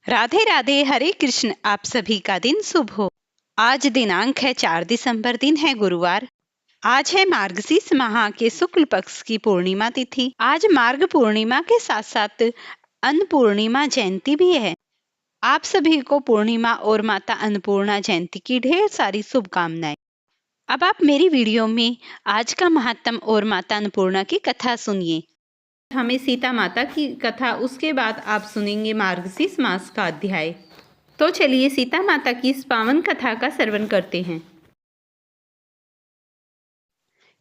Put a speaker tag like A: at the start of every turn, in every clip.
A: राधे राधे, हरे कृष्ण। आप सभी का दिन शुभ हो। आज दिनांक है 4 दिसंबर, दिन है गुरुवार। आज है मार्गशीर्ष माह के शुक्ल पक्ष की पूर्णिमा तिथि। आज मार्ग पूर्णिमा के साथ साथ अन्नपूर्णिमा जयंती भी है। आप सभी को पूर्णिमा और माता अन्नपूर्णा जयंती की ढेर सारी शुभकामनाएं। अब आप मेरी वीडियो में आज का महात्म और माता अन्नपूर्णा की कथा सुनिए। हमें सीता माता की कथा, उसके बाद आप सुनेंगे मार्गशीर्ष मास का अध्याय। तो चलिए सीता माता की इस पावन कथा का श्रवण करते हैं।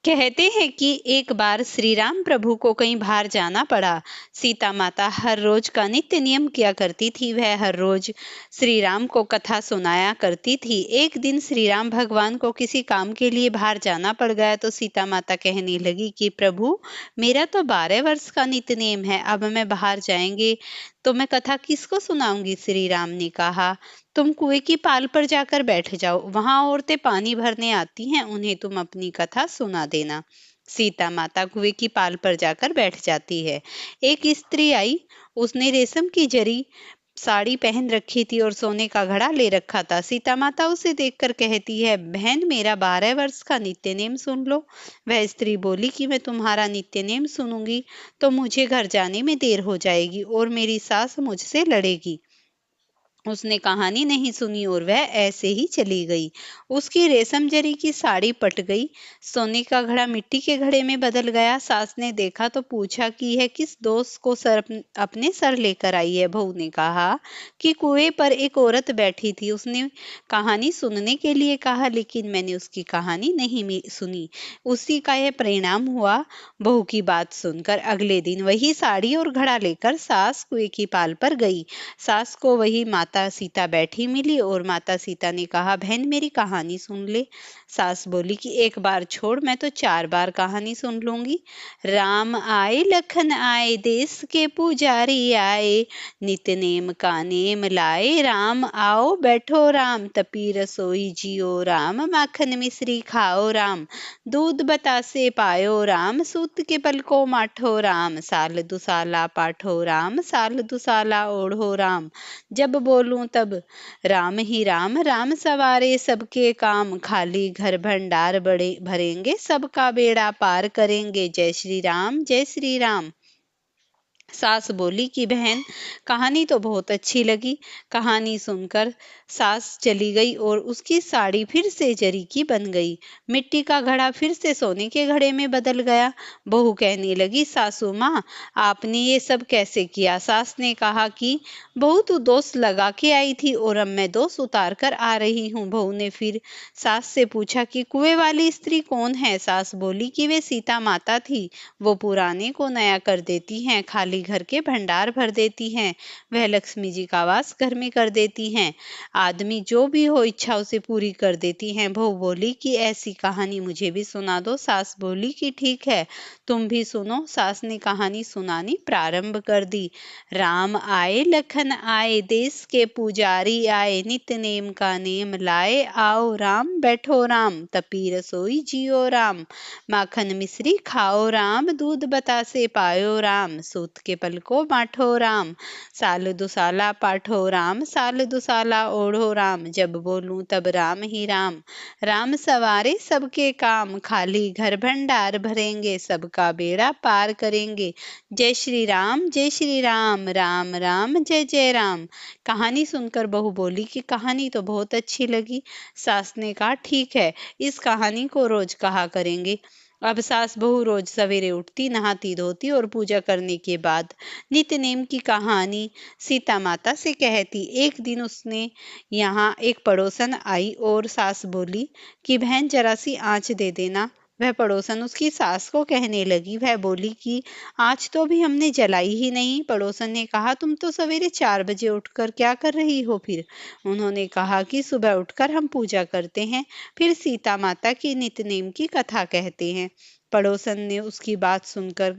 A: कहते हैं कि एक बार श्री राम प्रभु को कहीं बाहर जाना पड़ा। सीता माता हर रोज का नित्य नियम किया करती थी। वह हर रोज श्री राम को कथा सुनाया करती थी। एक दिन श्री राम भगवान को किसी काम के लिए बाहर जाना पड़ गया तो सीता माता कहने लगी कि प्रभु, मेरा तो 12 वर्ष का नित्य नियम है, अब मैं बाहर जाएंगे तो मैं कथा किसको सुनाऊंगी। श्री राम ने कहा, तुम कुएं की पाल पर जाकर बैठ जाओ, वहां औरतें पानी भरने आती हैं, उन्हें तुम अपनी कथा सुना देना। सीता माता कुएं की पाल पर जाकर बैठ जाती है। एक स्त्री आई, उसने रेशम की जरी साड़ी पहन रखी थी और सोने का घड़ा ले रखा था। सीता माता उसे देखकर कहती है, बहन, मेरा 12 वर्ष का नित्य नेम सुन लो। वह स्त्री बोली कि मैं तुम्हारा नित्य नेम सुनूंगी तो मुझे घर जाने में देर हो जाएगी और मेरी सास मुझसे लड़ेगी। उसने कहानी नहीं सुनी और वह ऐसे ही चली गई। उसकी रेशम जरी की साड़ी पट गई, सोने का घड़ा मिट्टी के घड़े में बदल गया। सास ने देखा तो पूछा कि यह किस दोस्त को अपने सर लेकर आई है। बहू ने कहा कि कुएं पर एक औरत बैठी थी, उसने कहानी सुनने के लिए कहा, लेकिन मैंने उसकी कहानी नहीं सुनी। उसी का यह परिणाम हुआ। बहू की बात सुनकर अगले दिन वही साड़ी और घड़ा लेकर सास कुएं की पाल पर गई। सास को वही माता सीता बैठी मिली और माता सीता ने कहा, बहन, मेरी कहानी सुन ले। सास बोली कि एक बार छोड़, मैं तो 4 बार कहानी सुन लूंगी। राम आए, लखन आए, देश के पुजारी आए, नित्य नेम का नेम लाए, राम आओ बैठो राम, तपी रसोई जियो राम, माखन मिश्री खाओ राम, दूध बतासे पायो राम, सूत के पल को माठो राम, साल दुसाला पाठो राम, साल दुसाला ओढ़ो राम, जब बोलूं तब राम ही राम, राम सवारे सबके काम, खाली घर भंडार बड़े भरेंगे, सबका बेड़ा पार करेंगे, जय श्री राम, जय श्री राम। सास बोली कि बहन, कहानी तो बहुत अच्छी लगी। कहानी सुनकर सास चली गई और उसकी साड़ी फिर से जरी की बन गई, मिट्टी का घड़ा फिर से सोने के घड़े में बदल गया। बहू कहने लगी, सासू माँ, आपने ये सब कैसे किया। सास ने कहा कि बहू, तू दोष लगा के आई थी और अब मैं दोष उतार कर आ रही हूँ। बहू ने फिर सास से पूछा कि कुएं वाली स्त्री कौन है। सास बोली कि वे सीता माता थी, वो पुराने को नया कर देती हैं, खाली घर के भंडार भर देती हैं, वह लक्ष्मी जी का वास घर में कर देती हैं, आदमी जो भी हो इच्छा उसे पूरी कर देती हैं। बहू बोली कि ऐसी कहानी मुझे भी सुना दो। सास बोली कि ठीक है, तुम भी सुनो। सास ने कहानी सुनानी प्रारंभ कर दी। राम आए, लखन आए, देश के पुजारी आए, नित्य नेम का नेम लाए, आओ राम बैठो राम, तपी रसोई जियो राम, माखन मिश्री खाओ राम, दूध बतासे पायो राम, सूत के पल को बांटो राम, साल दुसाला पाठो राम, साल दुसाला ओढ़ो राम, जब बोलूं तब राम ही राम, राम सवारे सबके काम, खाली घर भंडार भरेंगे, सबका बेड़ा पार करेंगे, जय श्री राम, जय श्री राम, राम राम जय जय राम। कहानी सुनकर बहू बोली कि कहानी तो बहुत अच्छी लगी। सास ने कहा, ठीक है, इस कहानी को रोज कहा करेंगे। अब सास बहू रोज सवेरे उठती, नहाती धोती और पूजा करने के बाद नित्य नेम की कहानी सीता माता से कहती। एक दिन उसने यहाँ एक पड़ोसन आई और सास बोली कि बहन, जरा सी आंच दे देना। वह पड़ोसन उसकी सास को कहने लगी। वह बोली कि आज तो भी हमने जलाई ही नहीं। पड़ोसन ने कहा, तुम तो सवेरे 4 बजे उठकर क्या कर रही हो फिर। उन्होंने कहा कि सुबह उठकर हम पूजा करते हैं, फिर सीता माता की नित्य नेम की कथा कहते हैं। पड़ोसन ने उसकी बात सुनकर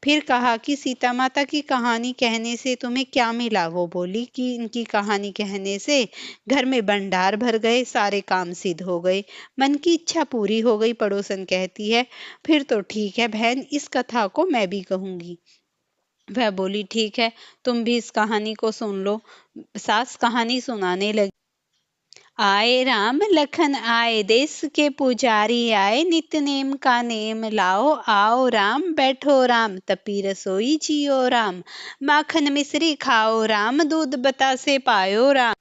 A: फिर कहा कि सीता माता की कहानी कहने से तुम्हें क्या मिला। वो बोली कि इनकी कहानी कहने से घर में भंडार भर गए, सारे काम सिद्ध हो गए, मन की इच्छा पूरी हो गई। पड़ोसन कहती है, फिर तो ठीक है बहन, इस कथा को मैं भी कहूंगी। वह बोली, ठीक है, तुम भी इस कहानी को सुन लो। सास कहानी सुनाने लगी। आए राम लखन आए, देश के पुजारी आए, नित्य नेम का नेम लाओ, आओ राम बैठो राम, तपी रसोई जियो राम, माखन मिश्री खाओ राम, दूध बतासे पायो राम,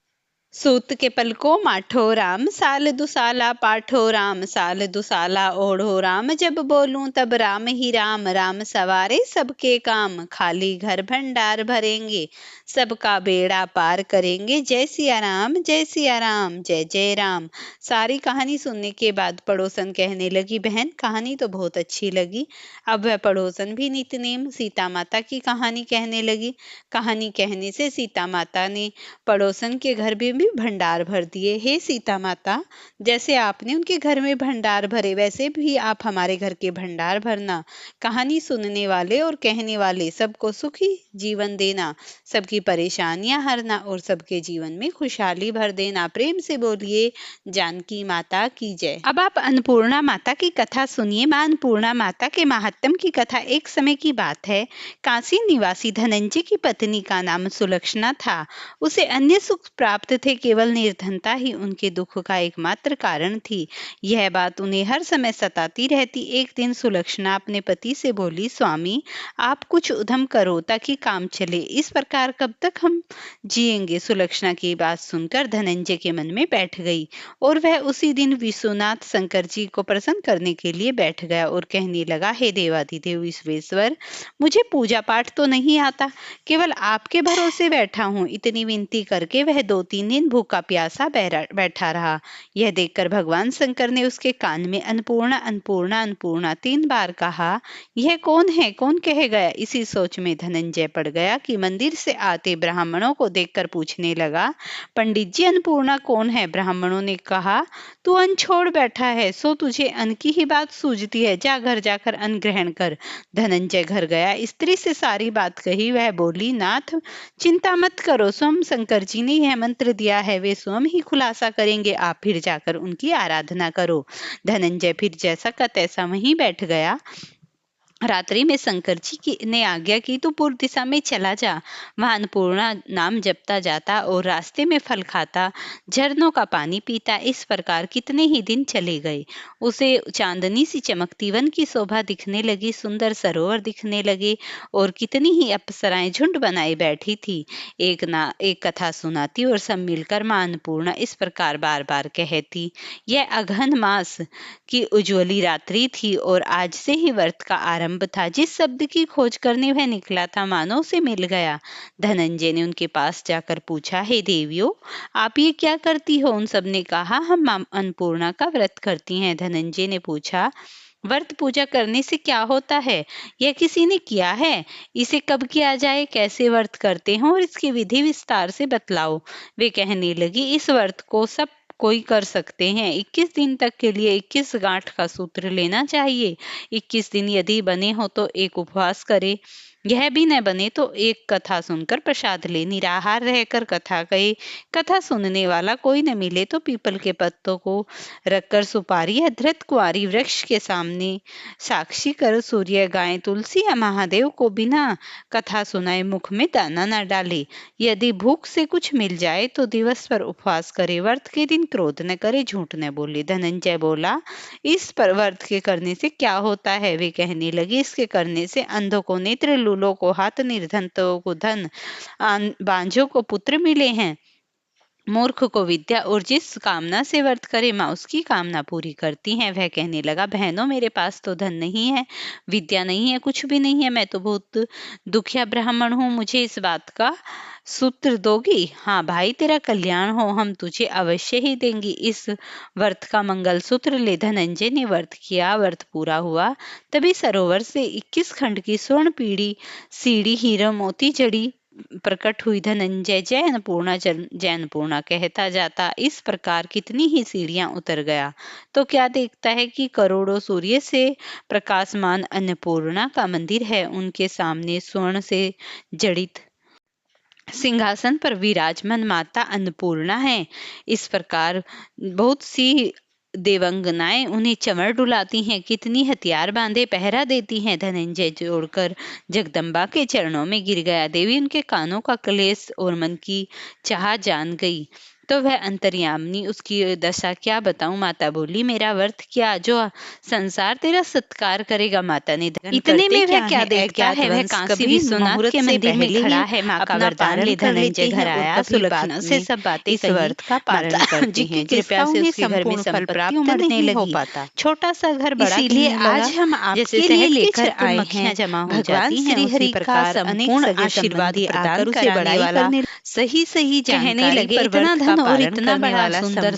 A: सूत के पलको माठो राम, साल दुसाला पाठो राम, साल दुसाला ओढ़ो राम, जब बोलूं तब राम ही राम, राम सवारे सबके काम, खाली घर भंडार भरेंगे, सबका बेड़ा पार करेंगे, जय सिया राम, जय सिया राम, जय जय राम। सारी कहानी सुनने के बाद पड़ोसन कहने लगी, बहन कहानी तो बहुत अच्छी लगी। अब वह पड़ोसन भी नितनेम सीता माता की कहानी कहने लगी। कहानी कहने से सीता माता ने पड़ोसन के घर में भी भंडार भर दिए। हे सीता माता, जैसे आपने उनके घर में भंडार भरे, वैसे भी आप हमारे घर के भंडार भरना। कहानी सुनने वाले और कहने वाले सबको सुखी जीवन देना, सबकी परेशानियां हरना और सबके जीवन में खुशहाली भर देना। प्रेम से बोलिए जानकी माता की जय। अब आप अन्नपूर्णा माता की कथा सुनिए। मां अन्नपूर्णा माता के महात्म की कथा। एक समय की बात है, काशी निवासी धनंजय की पत्नी का नाम सुलक्षणा था। उसे अन्य सुख प्राप्त थे, केवल निर्धनता ही उनके दुख का एकमात्र कारण थी। यह बात उन्हें हर समय सताती रहती। एक दिन सुलक्षणा अपने पति से बोली, स्वामी आप कुछ उद्यम करो ताकि काम चले, इस प्रकार कब तक हम जिएंगे। सुलक्षणा की बात सुनकर धनंजय के मन में बैठ गई और वह उसी दिन विश्वनाथ शंकर जी को प्रसन्न करने के लिए बैठ गया और कहने लगा, हे देवाधिदेव विश्वेश्वर, मुझे पूजा पाठ तो नहीं आता, केवल आपके भरोसे बैठा हूँ। इतनी विनती करके वह 2-3 दिन भूखा प्यासा बैठा रहा। यह देखकर भगवान शंकर ने उसके कान में अन्नपूर्णा अन्नपूर्णा अन्नपूर्णा 3 बार कहा। यह कौन है, कौन कह गया? इसी सोच में धनंजय पड़ गया कि मंदिर से आते ब्राह्मणों को देखकर पूछने लगा, पंडित जी अन्नपूर्णा कौन है? ब्राह्मणों ने कहा, तू अन्न छोड़ बैठा है, सो तुझे अन्न की ही बात सूझती है, जा घर जाकर अन्न ग्रहण कर। धनंजय घर गया, स्त्री से सारी बात कही। वह बोली, नाथ चिंता मत करो, स्वयं शंकर जी ने यह मंत्र दिया है, वे स्वयं ही खुलासा करेंगे, आप फिर जाकर उनकी आराधना करो। धनंजय फिर जैसा का तैसा वहीं बैठ गया। रात्रि में शंकर जी की ने आज्ञा की, तू पूर्व दिशा में चला जा, वहां अन्नपूर्णा नाम जपता जाता और रास्ते में फल खाता, झरनों का पानी पीता। इस प्रकार कितने ही दिन चले गए। उसे चांदनी सी चमकती वन की शोभा दिखने लगी, सुंदर सरोवर दिखने लगे और कितनी ही अप्सराएं झुंड बनाए बैठी थी, एक कथा सुनाती और सब मिलकर मां अन्नपूर्णा इस प्रकार बार बार कहती। यह अघन मास की उज्ज्वली रात्रि थी और आज से ही व्रत का आरंभ था। जिस शब्द की खोज करने वह निकला था, मानो उसे मिल गया। धनंजय ने उनके पास जाकर पूछा, हे देवियों, आप ये क्या करती हो? उन सब ने कहा, हम मां अन्नपूर्णा का व्रत करती हैं। धनंजय ने पूछा, व्रत पूजा करने से क्या होता है? यह किसी ने किया है? इसे कब किया जाए, कैसे व्रत करते हैं और इसकी विधि विस्तार से बतलाओ। वे कहने लगी, इस व्रत को सब कोई कर सकते हैं। 21 दिन तक के लिए 21 गांठ का सूत्र लेना चाहिए। 21 दिन यदि बने हो तो एक उपवास करे, यह भी न बने तो एक कथा सुनकर प्रसाद ले, निराहार रहकर कथा कहे। कथा सुनने वाला कोई न मिले तो पीपल के पत्तों को रखकर सुपारी या धृत कुंवारी वृक्ष के सामने साक्षी कर सूर्य, गाय, तुलसी या महादेव को बिना कथा सुनाए मुख में दाना न डाले। यदि भूख से कुछ मिल जाए तो दिवस पर उपवास करे, व्रत के दिन क्रोध न करे, झूठ न बोले। धनंजय बोला, इस पर व्रत के करने से क्या होता है? वे कहने लगे, इसके करने से अंधों को नेत्र, लूलों को हाथ, निर्धनों को धन, बांझों को पुत्र मिले हैं, मूर्ख को विद्या, और जिस कामना से व्रत करे माँ उसकी कामना पूरी करती हैं। वह कहने लगा, बहनों मेरे पास तो धन नहीं है, विद्या नहीं है, कुछ भी नहीं है, मैं तो बहुत दुखिया ब्राह्मण हूँ, मुझे इस बात का सूत्र दोगी? हाँ भाई, तेरा कल्याण हो, हम तुझे अवश्य ही देंगी। इस व्रत का मंगल सूत्र ले। धनंजय ने व्रत किया, व्रत पूरा हुआ। तभी सरोवर से 21 खंड की स्वर्ण पीढ़ी सीढ़ी हीरा मोती जड़ी प्रकट हुई। धनंजय जय अन्नपूर्णा जय अन्नपूर्णा कहता जाता इस प्रकार कितनी ही सीढ़ियां उतर गया तो क्या देखता है कि करोड़ों सूर्य से प्रकाशमान अन्नपूर्णा का मंदिर है। उनके सामने स्वर्ण से जड़ित सिंहासन पर विराजमान माता अन्नपूर्णा है। इस प्रकार बहुत सी देवंगनाएं उन्हें चंवर डुलाती हैं, कितनी हथियार बांधे पहरा देती हैं। धनंजय जोड़कर जगदम्बा के चरणों में गिर गया। देवी उनके कानों का क्लेश और मन की चाह जान गई तो वह अंतर्यामिनी उसकी दशा क्या बताऊं। माता बोली, मेरा व्रत क्या जो संसार तेरा सत्कार करेगा। माता ने इतने में वह क्या देखता है, वह काशी विश्वनाथ के मंदिर में खड़ा है। माँ का वरदान ले धनंजय घर आया। सुलक्षणा से सब बातें इस व्रत का पालन करती हैं। कृपया से उसके घर में फल प्राप्त नहीं हो पाता। छोटा सा घर बड़ा, इसीलिए आज हम आपके लिए लेकर आए हैं। जमा हो जाती हैं, श्री हरि का संपूर्ण आशीर्वाद प्रदान कराने वाला, सही सही कहने लगे, इतना धन और इतना बड़ा सुंदर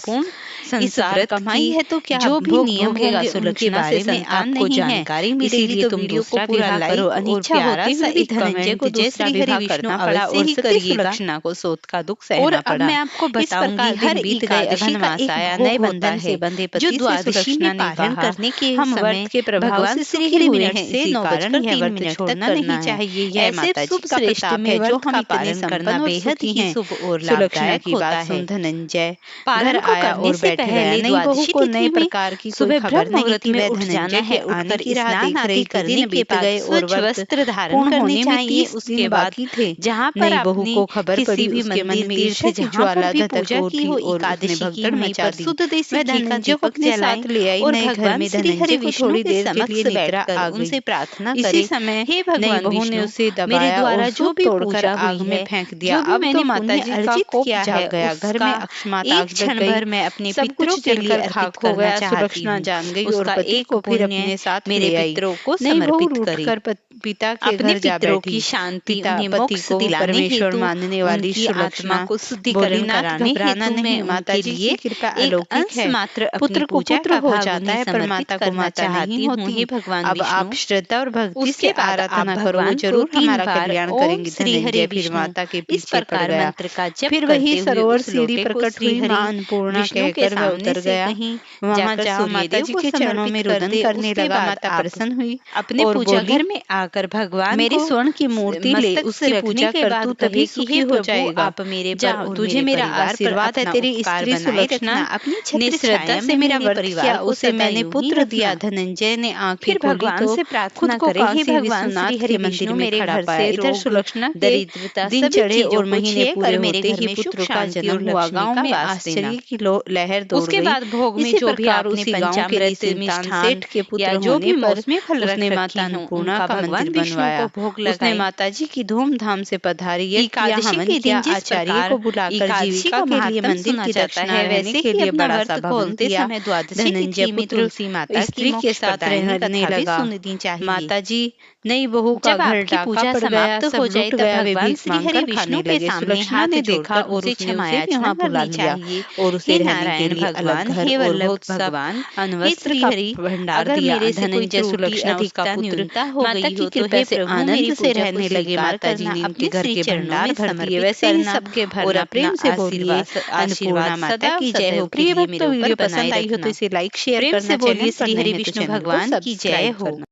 A: संसार कमाई है तो क्या जो भी नियम होगा सुलक्षणा से में आपको जानकारी मिलेगी। तो वीडियो को पूरा लाइक करो। अनिच्छा होती हुई धनंजय को दूसरा विवाह करना पड़ा और सुलक्षणा को शोक का दुख सहना पड़ा। मैं आपको बताऊंगी, हर बीत गए अघन मास आया, नए बंधन से बंधे पति द्वादशी में पालन करने के हम व्रत के प्रभाव से श्री हरि मिनट से 9:03 छोड़ना नहीं चाहिए। यह माता जी का प्रताप है जो हम पालन करना बेहद ही शुभ और लाभदायक होता है। धनंजय घर आया और बैठ गया। नई बहू को नए प्रकार की कोई खबर नहीं थी। वह धनंजय के आने की राह देख रही थी। दिन बीत गए और वस्त्र धारण करने चाहिए उसके बाद थे, जहाँ पर बहू को खबर पड़ी उसके मन में ईर्ष्या की ज्वाला धधक उठी और उसने भगदड़ मचा दी। वह धनंजय को अपने साथ ले आई। नए घर में धनंजय को थोड़ी देर के लिए निद्रा आ गई। उनसे प्रार्थना करी। इसी समय हे भगवान बहू ने उसे दबाया और जो भी तोड़कर आग में फेंक दिया। अब मैंने माता जी का कोप जाग गया। घर में अकस्मात आग लग गई। मैं अपने पितरों के लिए खाक हो गया। सुलक्षणा जान गई और पति को फिर अपने साथ मेरे पितरों को समर्पित करी। पिता के घर जा बैठी। शांति पति को परमेश्वर मानने वाली सुलक्षणा को शुद्धिकरण कराने हेतु मैं माता जी की कृपा अलौकिक है। मात्र पुत्र को पुत्र हो जाता है पर माता को माता नहीं होती है। भगवान अब आप श्रद्धा और भक्ति से आराधना करो, जरूर हमारा कल्याण करेंगे। धनंजय फिर माता के पीछे पड़ गया। फिर वही सरोवर सीढ़ी प्रकट हुई। मां अन्नपूर्णा कहकर वह उतर गया। वहां जहाँ माता जी के चरणों में रुदन करने लगा। माता प्रसन्न हुई अपने पूजा घर में आकर भगवान मेरी स्वर्ण की मूर्ति ले उसकी पूजा कर तू तभी सुखी हो जाएगा। आप मेरे तुझे मेरा आशीर्वाद है। तेरी स्त्री सुलक्षणा अपनी श्रद्धा से मेरा व्रत किया, उसे मैंने पुत्र दिया। धनंजय ने आंखें भगवान से प्रार्थना करे, हे भगवान श्री हरि मंदिर में खड़ा पाया। इधर सुलक्षणा दरिद्रता दिन चढ़े और महीने पूरे होते ही पुत्र का जन्म हुआ। गांव में आश्चर्य की लहर दौड़ गई। उसके बाद भोग में जो भी आपने पंचामृत सेठ के पुत्र जो भी मौसमी फल उसने माता अन्नपूर्णा का मंदिर बनवाया। उसने माता जी की धूमधाम से पधारी। एकादशी के दिन आचार्य को बुलाकर जीविका के लिए मंदिर की दक्षिणा रहने के लिए बड़ा सा भवन दिया। धनंजय पुत्र माता स्त्री के साथ रहने लगा। माता जी नई बहू का घर डाका पड़ गया। सब लूट गया। वे भीख मांगकर खाने लगे। सुलक्षणा ने देखा और उसने उसे भी वहां बुला लिया और उसे रहने के लिए अलग घर और बहुत भगवान अनवस्त्र का भंडार दिया। धनंजय सुलक्षणा उसका पुत्र माता की कृपा से आनंद से रहने लगे। माता जी ने उनके घर के भंडार भर दिए। वैसे ही सबके भरना प्रेम से बोलिए अन्नपूर्णा माता की जय हो। प्रिय भक्त वीडियो पसंद आई हो तो इसे लाइक शेयर करना। बोलिए श्री हरि विष्णु भगवान की जय हो।